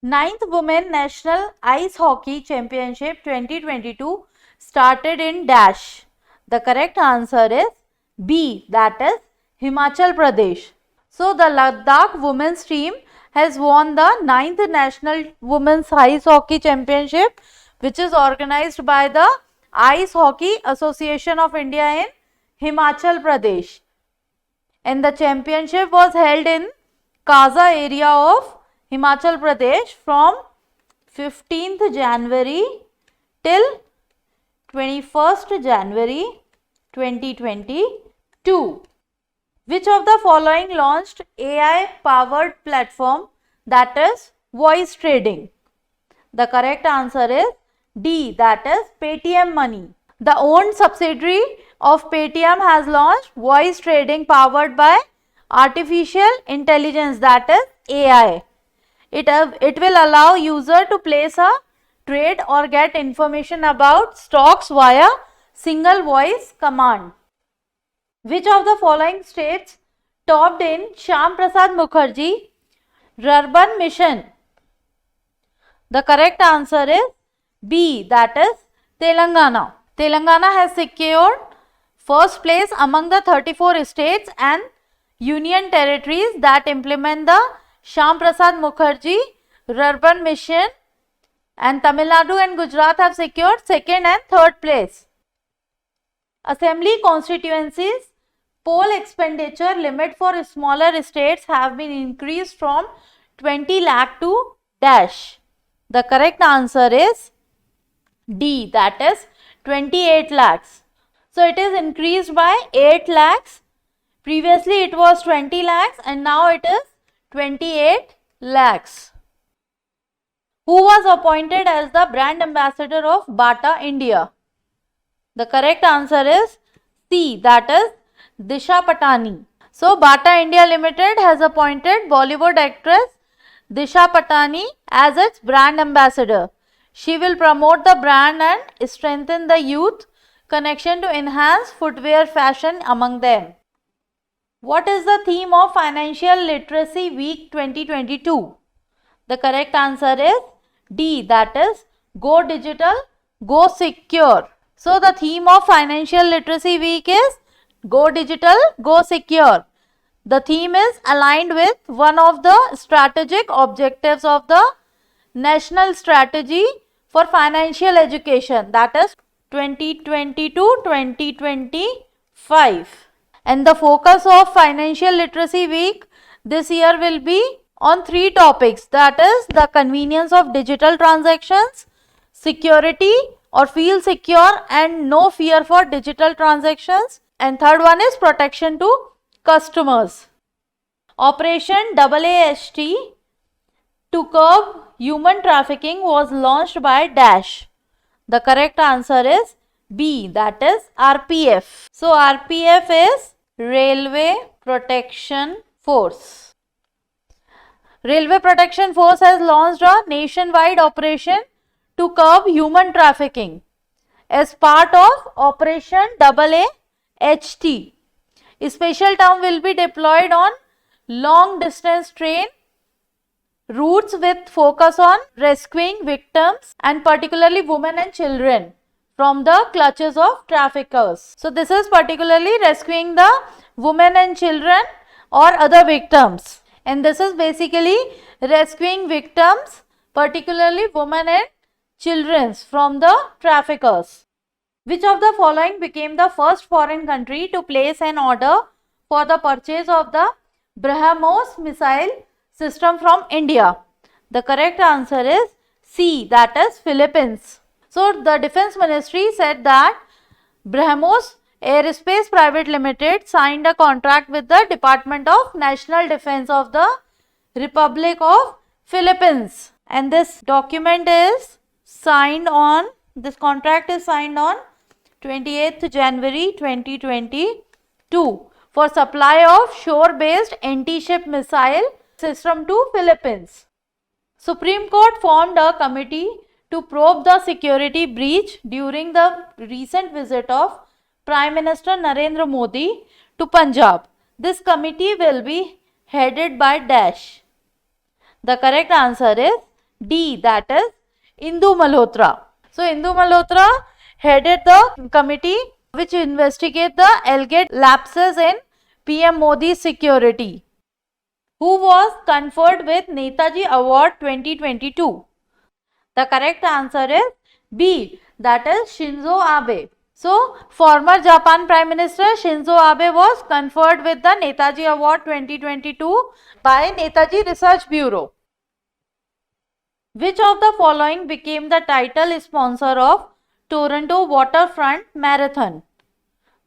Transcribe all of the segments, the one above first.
Ninth Women National Ice Hockey Championship 2022 started in dash. The correct answer is B, that is Himachal Pradesh. So the Ladakh women's team has won the 9th National Women's Ice Hockey Championship, which is organized by the Ice Hockey Association of India in Himachal Pradesh. And the championship was held in Kaza area of Himachal Pradesh from 15th January till 21st January 2022. Which of the following launched AI powered platform, that is voice trading? The correct answer is D, that is Paytm Money. The owned subsidiary of Paytm has launched voice trading powered by artificial intelligence, that is AI. It will allow user to place a trade or get information about stocks via single voice command. Which of the following states topped in Shyam Prasad Mukherjee Rurban Mission? The correct answer is B, that is Telangana. Telangana has secured first place among the 34 states and union territories that implement the Shyam Prasad Mukherjee Rurban Mission, and Tamil Nadu and Gujarat have secured second and third place. Assembly constituencies poll expenditure limit for smaller states have been increased from 20 lakh to dash. The correct answer is D, that is 28 lakhs. So it is increased by 8 lakhs. Previously it was 20 lakhs and now it is 28 lakhs. Who was appointed as the brand ambassador of Bata India? The correct answer is C, that is Disha Patani. So Bata India Limited has appointed Bollywood actress Disha Patani as its brand ambassador. She will promote the brand and strengthen the youth connection to enhance footwear fashion among them. What is the theme of Financial Literacy Week 2022? The correct answer is D, that is Go Digital, Go Secure. So the theme of Financial Literacy Week is Go Digital, Go Secure. The theme is aligned with one of the strategic objectives of the National Strategy for Financial Education, that is 2020-2025. And the focus of Financial Literacy Week this year will be on 3 topics, that is the convenience of digital transactions, security or feel secure and no fear for digital transactions, and third one is protection to customers. Operation AAST to curb human trafficking was launched by dash. The correct answer is B, that is RPF. So RPF is Railway Protection Force. Railway Protection Force has launched a nationwide operation to curb human trafficking as part of Operation AAST. A special team will be deployed on long distance train routes with focus on rescuing victims and particularly women and children from the clutches of traffickers. So this is particularly rescuing the women and children or other victims, and this is basically rescuing victims, particularly women and children, from the traffickers. Which of the following became the first foreign country to place an order for the purchase of the BrahMos missile system from India? The correct answer is C, that is Philippines. So the Defense Ministry said that BrahMos Aerospace Private Limited signed a contract with the Department of National Defense of the Republic of Philippines, and this document is signed on, this contract is signed on 28th January 2022 for supply of shore-based anti-ship missile system to Philippines. Supreme Court formed a committee to probe the security breach during the recent visit of Prime Minister Narendra Modi to Punjab. This committee will be headed by dash. The correct answer is D, that is Indu Malhotra. So Indu Malhotra headed the committee which investigate the alleged lapses in PM Modi's security. Who was conferred with Netaji Award 2022? The correct answer is B, that is Shinzo Abe. So, former Japan Prime Minister Shinzo Abe was conferred with the Netaji Award 2022 by Netaji Research Bureau. Which of the following became the title sponsor of Toronto Waterfront Marathon?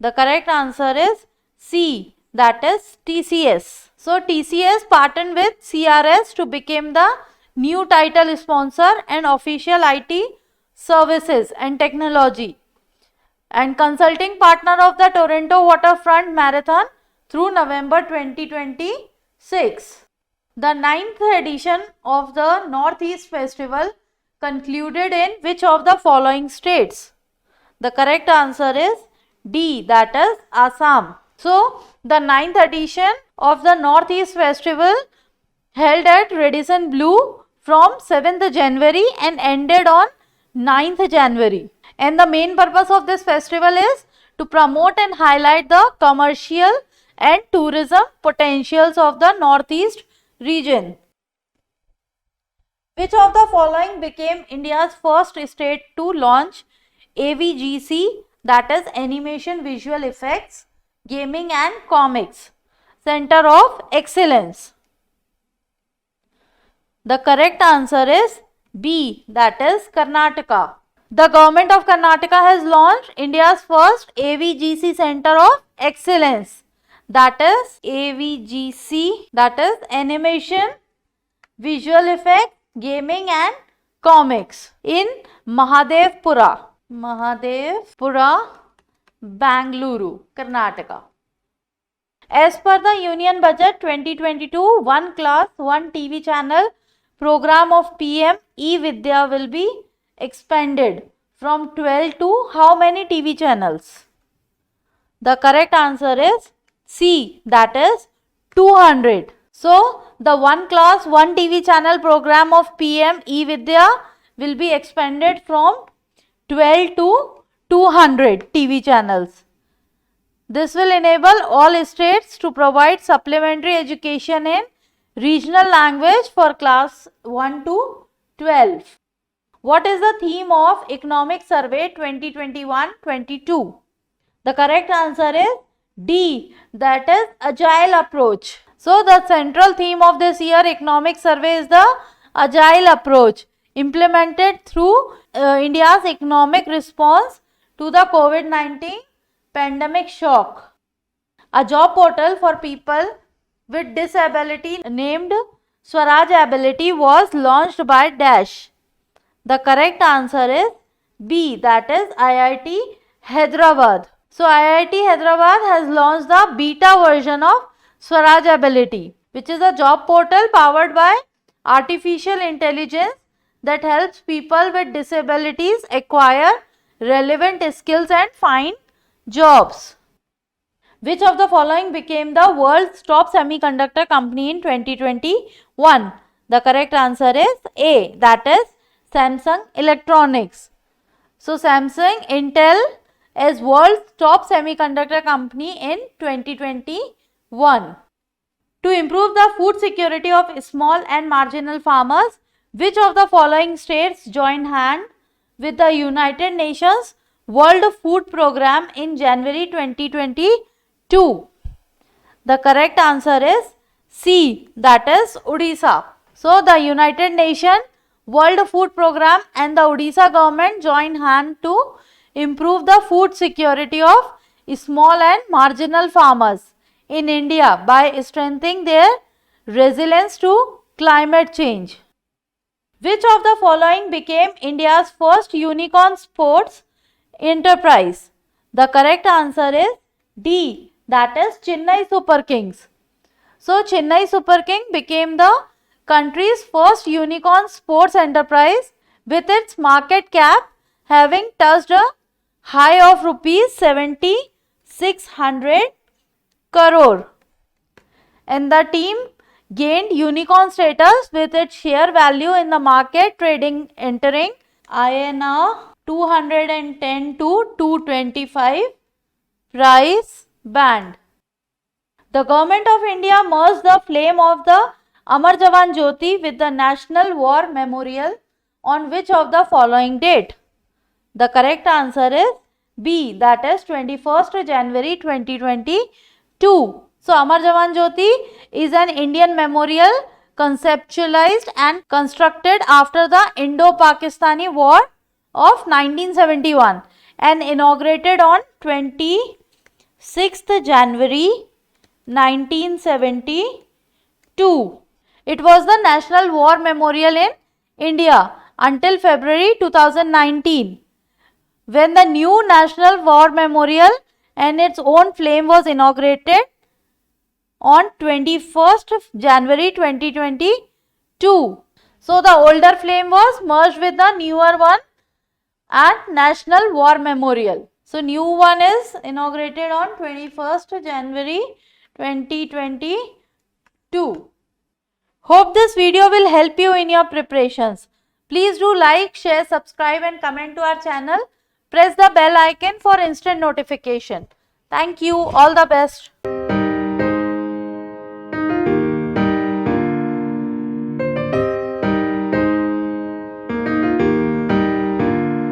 The correct answer is C, that is TCS. So, TCS partnered with CRS to become the new title sponsor and official IT services and technology and consulting partner of the Toronto Waterfront Marathon through November 2026. The 9th edition of the Northeast Festival concluded in which of the following states? The correct answer is D, that is Assam. So, the 9th edition of the Northeast Festival held at Radisson Blu from 7th January and ended on 9th January. And the main purpose of this festival is to promote and highlight the commercial and tourism potentials of the Northeast region. Which of the following became India's first state to launch AVGC, that is Animation Visual Effects, Gaming and Comics Center of Excellence? The correct answer is B, that is Karnataka. The government of Karnataka has launched India's first AVGC Center of Excellence, that is AVGC, that is Animation, Visual Effects, Gaming and Comics in Mahadevpura, Bangalore, Karnataka. As per the Union Budget 2022, one class, one TV channel program of PM E-Vidya will be expanded from 12 to how many TV channels? The correct answer is C, that is 200. So, the one class, one TV channel program of PM E-Vidya will be expanded from 12 to 200 TV channels. This will enable all states to provide supplementary education in regional language for class 1 to 12. What is the theme of Economic Survey 2021-22? The correct answer is D, that is Agile Approach. So, the central theme of this year Economic Survey is the Agile Approach implemented through India's economic response to the COVID-19 pandemic shock. A job portal for people with disability named Swaraj Ability was launched by Dash. The correct answer is B, that is IIT Hyderabad. So, IIT Hyderabad has launched the beta version of Swaraj Ability, which is a job portal powered by artificial intelligence that helps people with disabilities acquire relevant skills and find jobs. Which of the following became the world's top semiconductor company in 2021? The correct answer is A, that is Samsung Electronics. So, Samsung Intel is world's top semiconductor company in 2021. To improve the food security of small and marginal farmers, which of the following states joined hand with the United Nations World Food Programme in January 2022? The correct answer is C, that is Odisha. So, the United Nations World Food Programme and the Odisha government joined hand to improve the food security of small and marginal farmers in India by strengthening their resilience to climate change. Which of the following became India's first unicorn sports enterprise? The correct answer is D, that is Chennai Super Kings. So, Chennai Super King became the country's first unicorn sports enterprise with its market cap having touched a high of rupees 7,600 crore. And the team gained unicorn status with its share value in the market trading entering INR 210 to 225 price band. The Government of India merged the flame of the Amar Jawan Jyoti with the National War Memorial on which of the following date? The correct answer is B, that is 21st January 2022. So, Amar Jawan Jyoti is an Indian memorial conceptualized and constructed after the Indo-Pakistani War of 1971 and inaugurated on 26th January 1972. It was the National War Memorial in India until February 2019, when the new National War Memorial and its own flame was inaugurated on 21st January 2022. So, the older flame was merged with the newer one at National War Memorial. So, new one is inaugurated on 21st January 2022. Hope this video will help you in your preparations. Please do like, share, subscribe and comment to our channel. Press the bell icon for instant notification. Thank you. All the best.